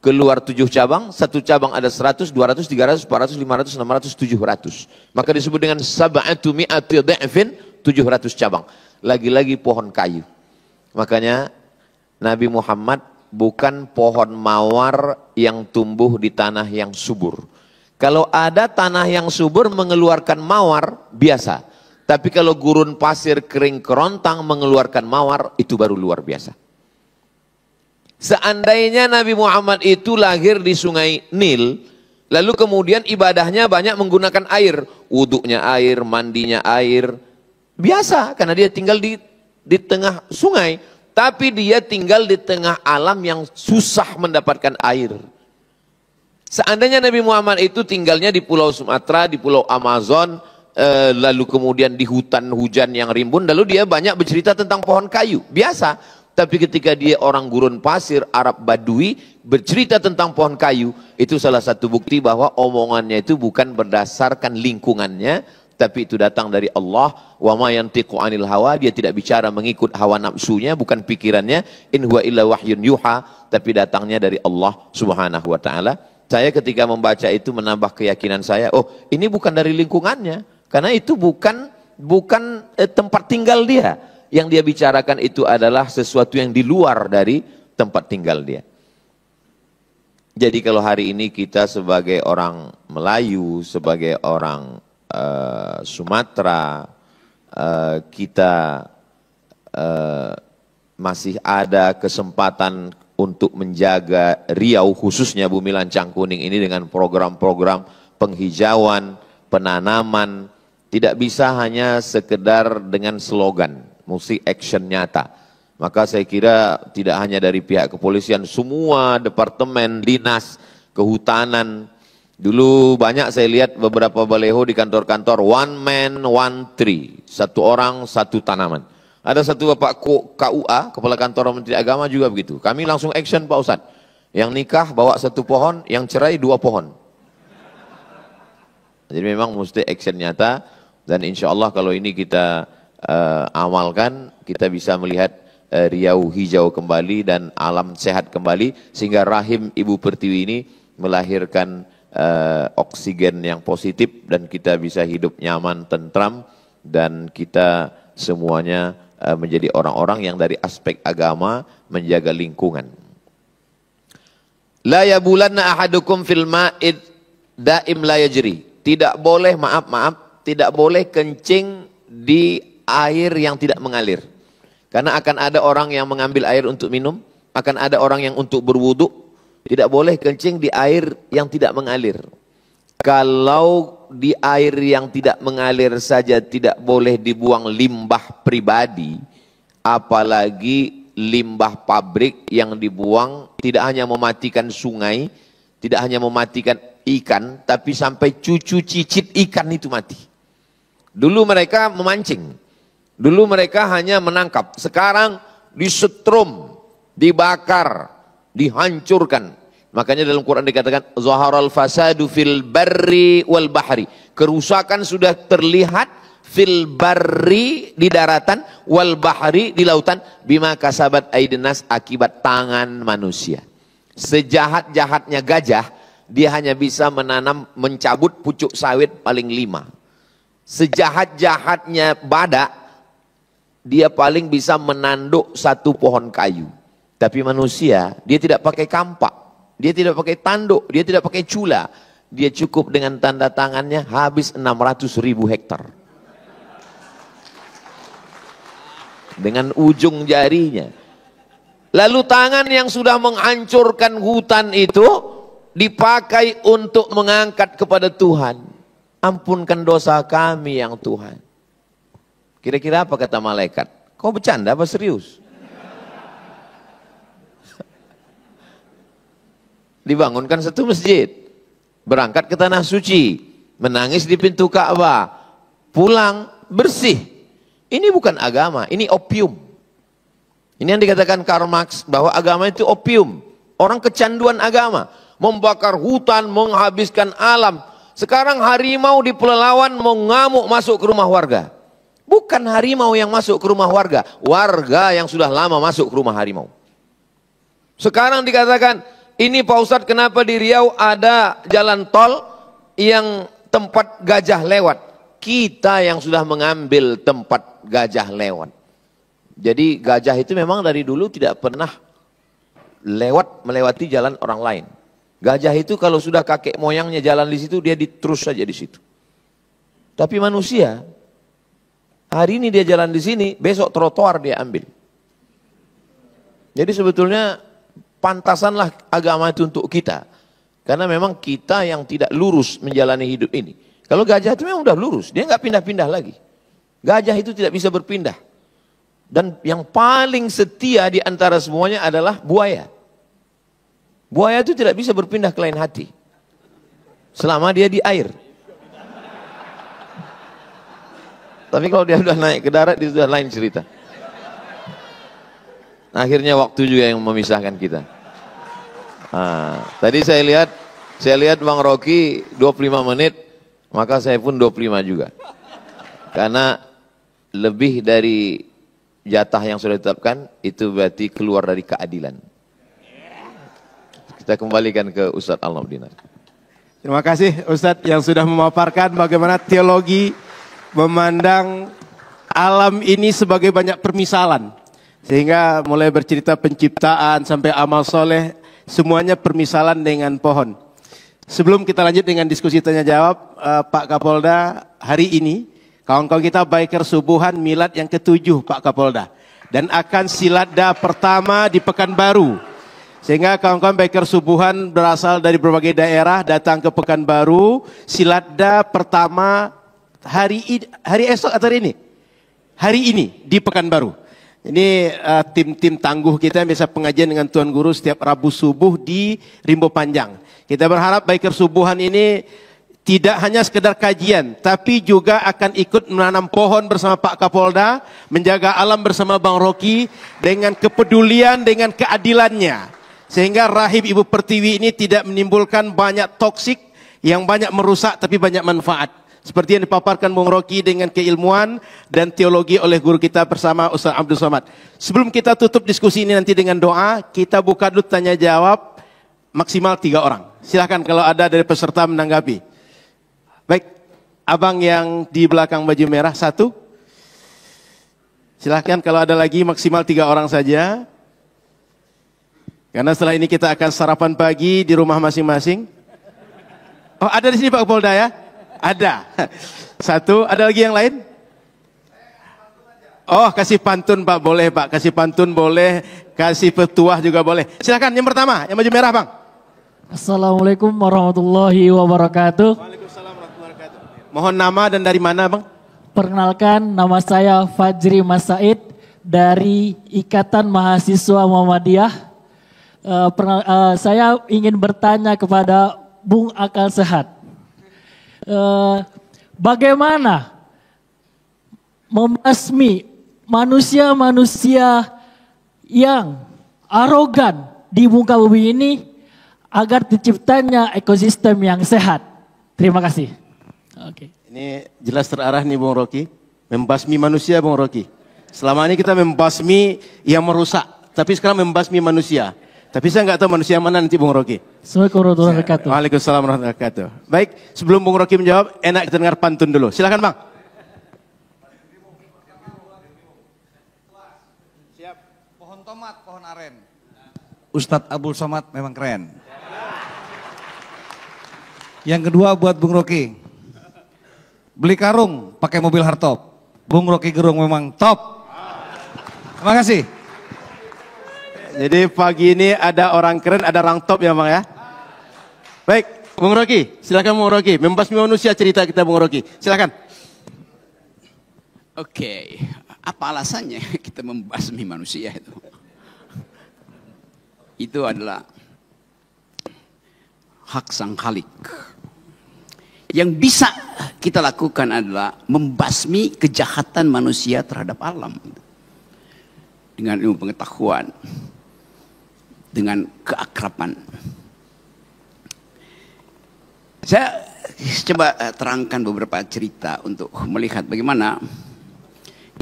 keluar 7 cabang. Satu cabang ada 100, 200, 300, 400, 500, 600, 700. Maka disebut dengan sab'atu mi'ati dha'fin, 700 cabang. Lagi-lagi pohon kayu. Makanya Nabi Muhammad bukan pohon mawar yang tumbuh di tanah yang subur. Kalau ada tanah yang subur mengeluarkan mawar, biasa. Tapi kalau gurun pasir kering kerontang mengeluarkan mawar, itu baru luar biasa. Seandainya Nabi Muhammad itu lahir di sungai Nil, lalu kemudian ibadahnya banyak menggunakan air. Wuduknya air, mandinya air. Biasa, karena dia tinggal di tengah sungai. Tapi dia tinggal di tengah alam yang susah mendapatkan air. Seandainya Nabi Muhammad itu tinggalnya di Pulau Sumatera, di Pulau Amazon, lalu kemudian di hutan hujan yang rimbun, lalu dia banyak bercerita tentang pohon kayu. Biasa. Tapi ketika dia orang gurun pasir, Arab Badui, bercerita tentang pohon kayu, itu salah satu bukti bahwa omongannya itu bukan berdasarkan lingkungannya, tapi itu datang dari Allah. Wa ma yantiqu 'anil hawa, dia tidak bicara mengikut hawa nafsunya, bukan pikirannya. In huwa illa wahyun yuha, tapi datangnya dari Allah Subhanahu wa taala. Saya ketika membaca itu menambah keyakinan saya, oh ini bukan dari lingkungannya, karena itu bukan tempat tinggal dia. yang dia bicarakan itu adalah sesuatu yang di luar dari tempat tinggal dia. Jadi kalau hari ini kita sebagai orang Melayu, sebagai orang Sumatera, kita masih ada kesempatan untuk menjaga Riau, khususnya Bumi Lancang Kuning ini dengan program-program penghijauan, penanaman, tidak bisa hanya sekedar dengan slogan, mesti action nyata. Maka saya kira tidak hanya dari pihak kepolisian, semua departemen, dinas, kehutanan. Dulu banyak saya lihat beberapa baleho di kantor-kantor, one man, one tree. Satu orang, satu tanaman. Ada satu Bapak KUA, Kepala Kantor Menteri Agama juga begitu. Kami langsung action Pak Ustadz. Yang nikah bawa satu pohon, yang cerai 2 pohon. Jadi memang mesti action nyata. Dan insya Allah kalau ini kita amalkan, kita bisa melihat Riau hijau kembali dan alam sehat kembali, sehingga rahim Ibu Pertiwi ini melahirkan oksigen yang positif dan kita bisa hidup nyaman, tentram, dan kita semuanya menjadi orang-orang yang dari aspek agama menjaga lingkungan. La yabulanna ahadukum fil ma'id daim la yajri. Tidak boleh, maaf, tidak boleh kencing di air yang tidak mengalir. Karena akan ada orang yang mengambil air untuk minum, akan ada orang yang untuk berwudu. Tidak boleh kencing di air yang tidak mengalir. Kalau di air yang tidak mengalir saja tidak boleh dibuang limbah pribadi, apalagi limbah pabrik yang dibuang tidak hanya mematikan sungai, tidak hanya mematikan ikan, tapi sampai cucu cicit ikan itu mati. Dulu mereka memancing. Dulu mereka hanya menangkap, sekarang disetrum, dibakar, dihancurkan. Makanya dalam Quran dikatakan zaharal fasadu fil barri wal bahri. Kerusakan sudah terlihat fil barri di daratan, wal bahri di lautan, bima kasabat aidinas akibat tangan manusia. Sejahat-jahatnya gajah, dia hanya bisa menanam, mencabut pucuk sawit paling 5. Sejahat-jahatnya badak, dia paling bisa menanduk 1 pohon kayu. Tapi manusia, dia tidak pakai kampak, dia tidak pakai tanduk, dia tidak pakai cula. Dia cukup dengan tanda tangannya habis 600.000 hektar. Dengan ujung jarinya. Lalu tangan yang sudah menghancurkan hutan itu dipakai untuk mengangkat kepada Tuhan. Ampunkan dosa kami yang Tuhan. Kira-kira apa kata malaikat? Kau bercanda apa serius? Dibangunkan satu masjid, berangkat ke tanah suci, menangis di pintu Ka'bah, pulang bersih. Ini bukan agama, ini opium. Ini yang dikatakan Karl Marx bahwa agama itu opium. Orang kecanduan agama, membakar hutan, menghabiskan alam. Sekarang harimau di Pelalawan mau ngamuk masuk ke rumah warga. Bukan harimau yang masuk ke rumah warga, warga yang sudah lama masuk ke rumah harimau. Sekarang dikatakan, ini Pak Ustadz kenapa di Riau ada jalan tol yang tempat gajah lewat. Kita yang sudah mengambil tempat gajah lewat. Jadi gajah itu memang dari dulu tidak pernah melewati jalan orang lain. Gajah itu kalau sudah kakek moyangnya jalan di situ, dia terus saja di situ. Tapi manusia, hari ini dia jalan di sini, besok trotoar dia ambil. Jadi sebetulnya pantasanlah agama itu untuk kita. Karena memang kita yang tidak lurus menjalani hidup ini. Kalau gajah itu memang udah lurus, dia nggak pindah-pindah lagi. Gajah itu tidak bisa berpindah. Dan yang paling setia di antara semuanya adalah buaya. Buaya itu tidak bisa berpindah ke lain hati. Selama dia di air. Tapi kalau dia sudah naik ke darat, itu sudah lain cerita. Akhirnya waktu juga yang memisahkan kita. Tadi saya lihat Bang Rocky 25 menit, maka saya pun 25 juga. Karena lebih dari jatah yang sudah ditetapkan, itu berarti keluar dari keadilan. Kita kembalikan ke Ustadz Al-Nurdin. Terima kasih Ustadz yang sudah memaparkan bagaimana teologi memandang alam ini sebagai banyak permisalan. Sehingga mulai bercerita penciptaan sampai amal soleh, semuanya permisalan dengan pohon. Sebelum kita lanjut dengan diskusi tanya jawab, Pak Kapolda, hari ini kawan-kawan kita biker subuhan milad yang ke-7 Pak Kapolda. Dan akan siladda pertama di Pekanbaru. Sehingga kawan-kawan biker subuhan berasal dari berbagai daerah datang ke Pekanbaru, siladda pertama hari esok atau hari ini? Hari ini di Pekanbaru. Ini tim-tim tangguh kita yang biasa pengajian dengan Tuan Guru setiap Rabu subuh di Rimbo Panjang. Kita berharap biker subuhan ini tidak hanya sekedar kajian, tapi juga akan ikut menanam pohon bersama Pak Kapolda, menjaga alam bersama Bang Rocky dengan kepedulian, dengan keadilannya. Sehingga rahim Ibu Pertiwi ini tidak menimbulkan banyak toksik yang banyak merusak tapi banyak manfaat. Seperti yang dipaparkan Bung Rocky dengan keilmuan dan teologi oleh guru kita bersama Ustaz Abdul Somad. Sebelum kita tutup diskusi ini nanti dengan doa, kita buka dulu tanya jawab maksimal 3 orang. Silahkan kalau ada dari peserta menanggapi. Baik, abang yang di belakang baju merah 1. Silahkan kalau ada lagi maksimal 3 orang saja. Karena setelah ini kita akan sarapan pagi di rumah masing-masing. Oh, ada di sini Pak Kapolda ya? Ada. 1, ada lagi yang lain? Oh, kasih pantun Pak, boleh Pak. Kasih pantun boleh, kasih petuah juga boleh. Silakan yang pertama, yang baju merah Bang. Assalamualaikum warahmatullahi wabarakatuh. Waalaikumsalam warahmatullahi wabarakatuh. Mohon nama dan dari mana Bang? Perkenalkan, nama saya Fajri Mas Said dari Ikatan Mahasiswa Muhammadiyah. Saya ingin bertanya kepada Bung Akal Sehat. Bagaimana membasmi manusia-manusia yang arogan di muka bumi ini agar terciptanya ekosistem yang sehat? Terima kasih. Oke. Ini jelas terarah nih Bung Rocky. Membasmi manusia Bung Rocky. Selama ini kita membasmi yang merusak. Tapi sekarang membasmi manusia. Tapi saya nggak tahu manusia mana nanti Bung Rocky. Assalamualaikum warahmatullahi wabarakatuh. Waalaikumsalam warahmatullahi wabarakatuh. Baik, sebelum Bung Rocky menjawab, enak kita dengar pantun dulu. Silakan Bang. Siap. Pohon tomat, pohon aren. Ustadz Abdul Somad memang keren. Yang kedua buat Bung Rocky. Beli karung pakai mobil hardtop. Bung Rocky Gerung memang top. Terima kasih. Jadi pagi ini ada orang keren, ada orang top ya Bang ya. Baik, Bung Rocky, silakan Bung Rocky. Membasmi manusia cerita kita Bung Rocky. Silakan. Oke, apa alasannya kita membasmi manusia itu? Itu adalah hak Sang Khalik. Yang bisa kita lakukan adalah membasmi kejahatan manusia terhadap alam. Dengan ilmu pengetahuan, dengan keakraban. Saya coba terangkan beberapa cerita untuk melihat bagaimana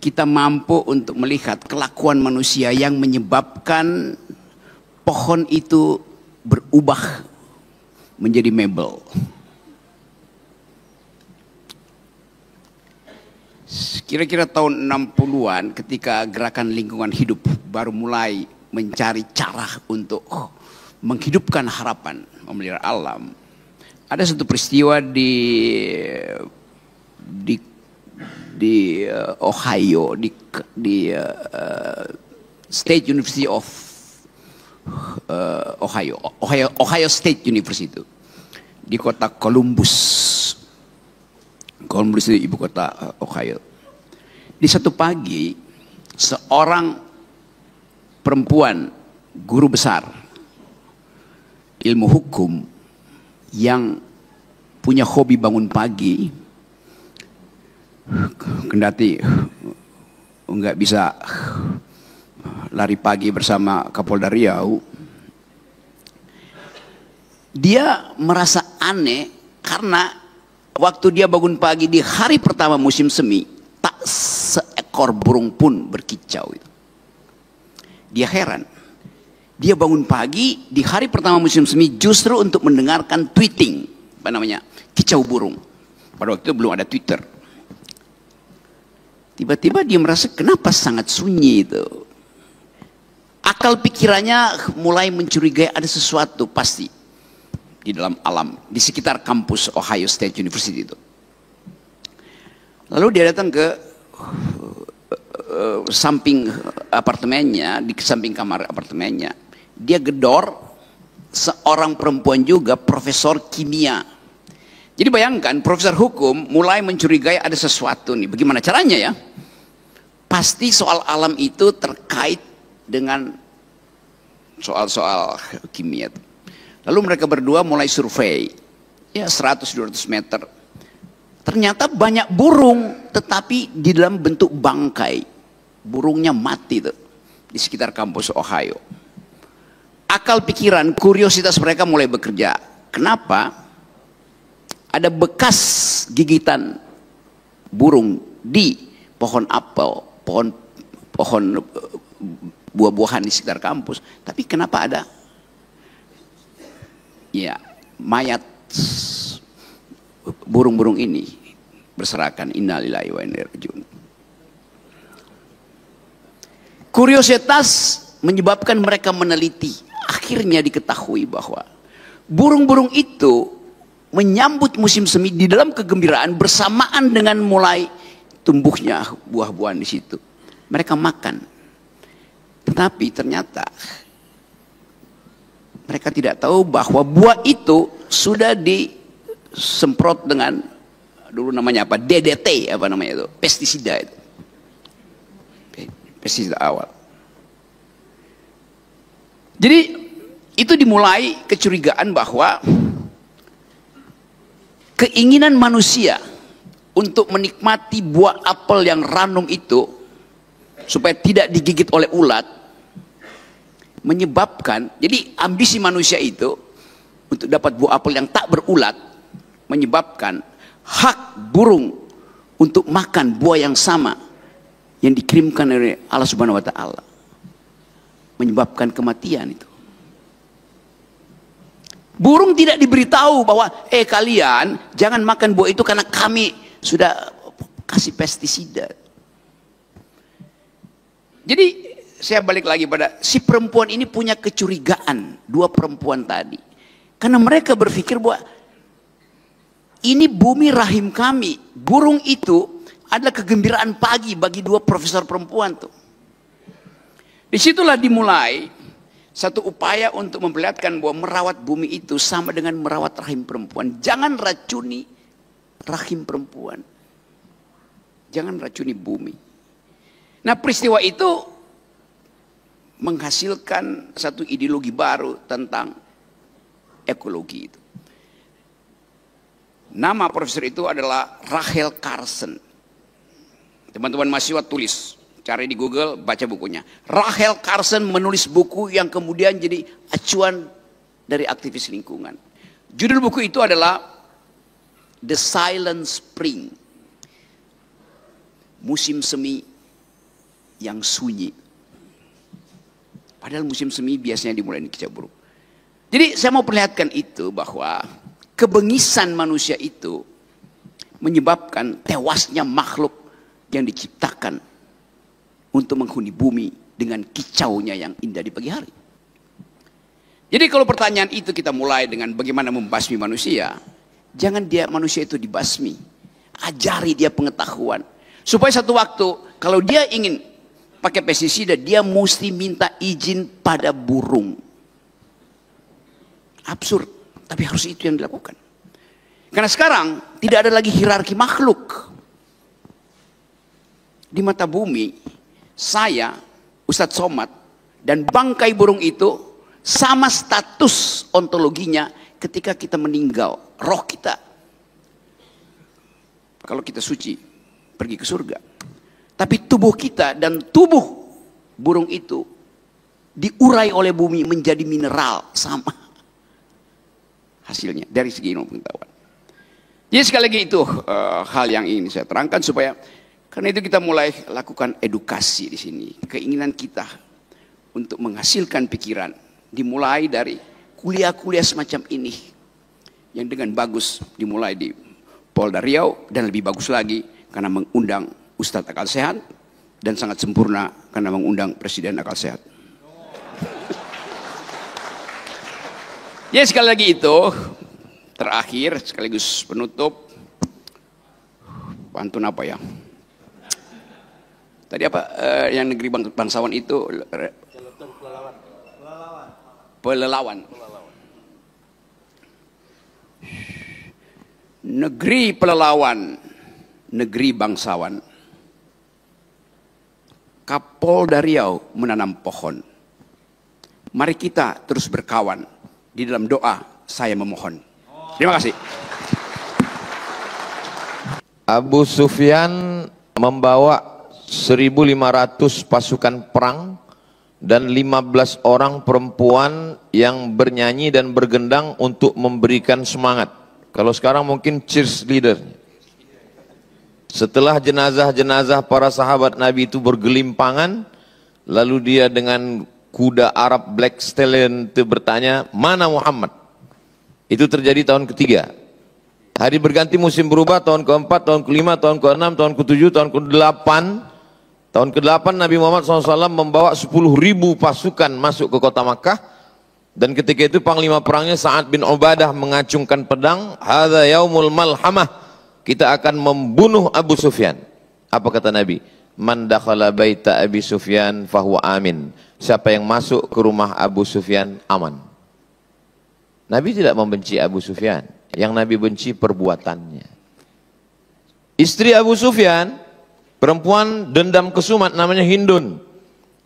kita mampu untuk melihat kelakuan manusia yang menyebabkan pohon itu berubah menjadi mebel. Kira-kira tahun 60-an ketika gerakan lingkungan hidup baru mulai mencari cara untuk menghidupkan harapan memelihara alam. Ada satu peristiwa di Ohio, di State University of Ohio State University, di kota Columbus. Columbus itu ibu kota Ohio. Di satu pagi, seorang perempuan guru besar ilmu hukum yang punya hobi bangun pagi, kendati nggak bisa lari pagi bersama Kapolda Riau, dia merasa aneh karena waktu dia bangun pagi di hari pertama musim semi, tak seekor burung pun berkicau. Dia heran. Dia bangun pagi di hari pertama musim semi justru untuk mendengarkan tweeting, kicau burung. Pada waktu itu belum ada Twitter. Tiba-tiba dia merasa kenapa sangat sunyi itu. Akal pikirannya mulai mencurigai ada sesuatu pasti di dalam alam, di sekitar kampus Ohio State University itu. Lalu dia datang ke samping apartemennya, di samping kamar apartemennya. Dia gedor seorang perempuan juga, profesor kimia. Jadi bayangkan, profesor hukum mulai mencurigai ada sesuatu nih. Bagaimana caranya ya? Pasti soal alam itu terkait dengan soal-soal kimia. Lalu mereka berdua mulai survei. Ya 100-200 meter. Ternyata banyak burung, tetapi di dalam bentuk bangkai. Burungnya mati tuh di sekitar kampus Ohio. Akal pikiran, kuriositas mereka mulai bekerja. Kenapa? Ada bekas gigitan burung di pohon apel, pohon buah-buahan di sekitar kampus. Tapi kenapa ada ya mayat burung-burung ini berserakan? Innalillahi wa inna ilaihi rajiun. Kuriositas menyebabkan mereka meneliti. Akhirnya diketahui bahwa burung-burung itu menyambut musim semi di dalam kegembiraan bersamaan dengan mulai tumbuhnya buah-buahan di situ. Mereka makan. Tetapi ternyata mereka tidak tahu bahwa buah itu sudah disemprot dengan dulu namanya apa? DDT apa namanya itu? Pestisida itu. Pestisida awal. Jadi itu dimulai kecurigaan bahwa keinginan manusia untuk menikmati buah apel yang ranum itu supaya tidak digigit oleh ulat menyebabkan, jadi ambisi manusia itu untuk dapat buah apel yang tak berulat menyebabkan hak burung untuk makan buah yang sama yang dikirimkan oleh Allah Subhanahu wa taala menyebabkan kematian itu. Burung tidak diberitahu bahwa kalian jangan makan buah itu karena kami sudah kasih pestisida. Jadi saya balik lagi pada si perempuan ini punya kecurigaan, dua perempuan tadi. Karena mereka berpikir bahwa ini bumi rahim kami. Burung itu adalah kegembiraan pagi bagi dua profesor perempuan tuh. Disitulah dimulai satu upaya untuk memperlihatkan bahwa merawat bumi itu sama dengan merawat rahim perempuan. Jangan racuni rahim perempuan. Jangan racuni bumi. Nah peristiwa itu menghasilkan satu ideologi baru tentang ekologi itu. Nama profesor itu adalah Rachel Carson. Teman-teman mahasiswa tulis. Cari di Google, baca bukunya. Rachel Carson menulis buku yang kemudian jadi acuan dari aktivis lingkungan. Judul buku itu adalah The Silent Spring. Musim semi yang sunyi. Padahal musim semi biasanya dimulai di cuaca buruk. Jadi saya mau perlihatkan itu bahwa kebengisan manusia itu menyebabkan tewasnya makhluk yang diciptakan untuk menghuni bumi dengan kicaunya yang indah di pagi hari. Jadi kalau pertanyaan itu kita mulai dengan bagaimana membasmi manusia, jangan manusia itu dibasmi. Ajari dia pengetahuan. Supaya satu waktu kalau dia ingin pakai pestisida, dia mesti minta izin pada burung. Absurd, tapi harus itu yang dilakukan. Karena sekarang tidak ada lagi hierarki makhluk. Di mata bumi, saya, Ustadz Somad, dan bangkai burung itu sama status ontologinya ketika kita meninggal. Roh kita, kalau kita suci, pergi ke surga. Tapi tubuh kita dan tubuh burung itu diurai oleh bumi menjadi mineral, sama hasilnya dari segi ilmu pengetahuan. Jadi sekali lagi itu hal yang ingin saya terangkan supaya karena itu kita mulai lakukan edukasi di sini. Keinginan kita untuk menghasilkan pikiran dimulai dari kuliah-kuliah semacam ini yang dengan bagus dimulai di Polda Riau dan lebih bagus lagi karena mengundang Ustadz akal sehat dan sangat sempurna karena mengundang Presiden akal sehat. Ya sekali lagi itu terakhir sekaligus penutup pantun apa ya? Tadi apa yang negeri bangsawan itu? Pelelawan. Negeri pelelawan, negeri bangsawan. Kapolda Riau menanam pohon. Mari kita terus berkawan. Di dalam doa saya memohon. Terima kasih. Abu Sufyan membawa 1.500 pasukan perang dan 15 orang perempuan yang bernyanyi dan bergendang untuk memberikan semangat. Kalau sekarang mungkin cheerleader. Setelah jenazah-jenazah para sahabat Nabi itu bergelimpangan, lalu dia dengan kuda Arab Black Stallion itu bertanya, mana Muhammad? Itu terjadi tahun ketiga. Hari berganti musim berubah, tahun keempat, tahun kelima, tahun keenam, tahun ketujuh, tahun ke-8. Tahun ke-8 Nabi Muhammad SAW membawa 10.000 pasukan masuk ke kota Makkah. Dan ketika itu panglima perangnya Sa'ad bin Ubadah mengacungkan pedang. Hadza yaumul malhamah. Kita akan membunuh Abu Sufyan. Apa kata Nabi? Man dakhala baita Abi Sufyan fahuwa amin. Siapa yang masuk ke rumah Abu Sufyan aman. Nabi tidak membenci Abu Sufyan. Yang Nabi benci perbuatannya. Istri Abu Sufyan, perempuan dendam kesumat namanya Hindun.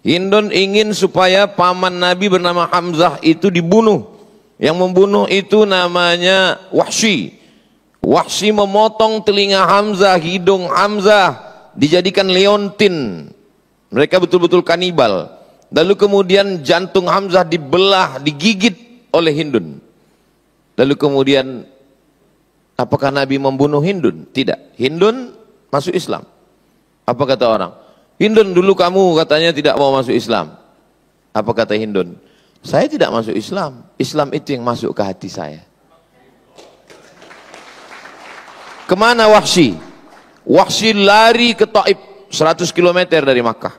Hindun ingin supaya paman Nabi bernama Hamzah itu dibunuh. Yang membunuh itu namanya Wahsy. Wahsy memotong telinga Hamzah, hidung Hamzah, dijadikan leontin. Mereka betul-betul kanibal. Lalu kemudian jantung Hamzah dibelah, digigit oleh Hindun. Lalu kemudian apakah Nabi membunuh Hindun? Tidak. Hindun masuk Islam. Apa kata orang? Hindun, dulu kamu katanya tidak mau masuk Islam. Apa kata Hindun? Saya tidak masuk Islam. Islam itu yang masuk ke hati saya. Kemana Wahsy? Wahsy lari ke Taif, 100 km dari Makkah.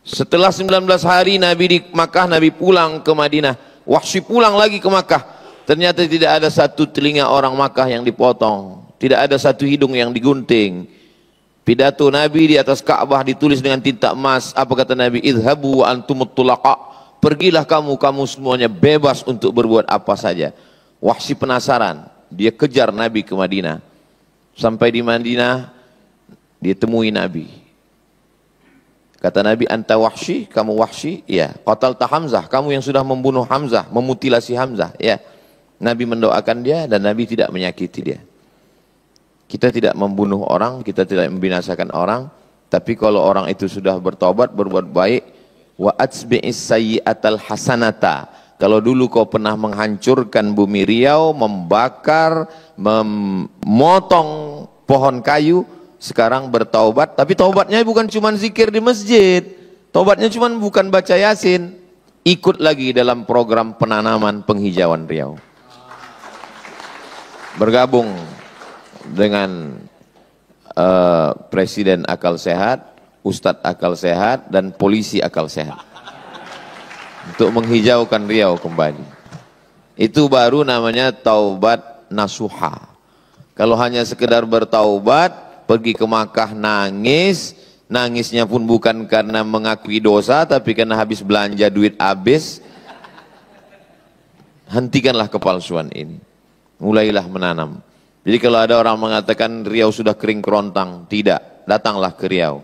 Setelah 19 hari Nabi di Makkah, Nabi pulang ke Madinah. Wahsy pulang lagi ke Makkah. Ternyata tidak ada satu telinga orang Makkah yang dipotong. Tidak ada satu hidung yang digunting. Pidato Nabi di atas Ka'bah ditulis dengan tinta emas. Apa kata Nabi? Idhabu wa antumut tulaqa. Pergilah kamu, kamu semuanya bebas untuk berbuat apa saja. Wahsy penasaran. Dia kejar Nabi ke Madinah. Sampai di Madinah, dia temui Nabi. Kata Nabi, anta Wahsy, kamu Wahsy? Ya. Qatalta Hamzah, kamu yang sudah membunuh Hamzah, memutilasi Hamzah. Ya. Nabi mendoakan dia dan Nabi tidak menyakiti dia. Kita tidak membunuh orang, kita tidak membinasakan orang, tapi kalau orang itu sudah bertobat, berbuat baik, wa atsbi'is sayyi'atal hasanata. Kalau dulu kau pernah menghancurkan bumi Riau, membakar, memotong pohon kayu, sekarang bertaubat, tapi taubatnya bukan cuma zikir di masjid, taubatnya cuma bukan baca Yasin, ikut lagi dalam program penanaman penghijauan Riau. Bergabung dengan Presiden Akal Sehat, Ustadz Akal Sehat, dan Polisi Akal Sehat untuk menghijaukan Riau kembali. Itu baru namanya taubat nasuha. Kalau hanya sekedar bertaubat, pergi ke Makkah nangis, nangisnya pun bukan karena mengakui dosa, tapi karena habis belanja duit habis. Hentikanlah kepalsuan ini. Mulailah menanam. Jadi kalau ada orang mengatakan Riau sudah kering kerontang, tidak. Datanglah ke Riau.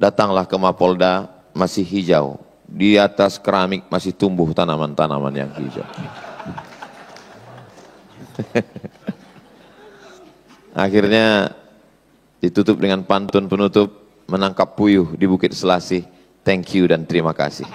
Datanglah ke Mapolda, masih hijau. Di atas keramik masih tumbuh tanaman-tanaman yang hijau. Akhirnya ditutup dengan pantun penutup, menangkap puyuh di Bukit Selasih. Thank you dan terima kasih.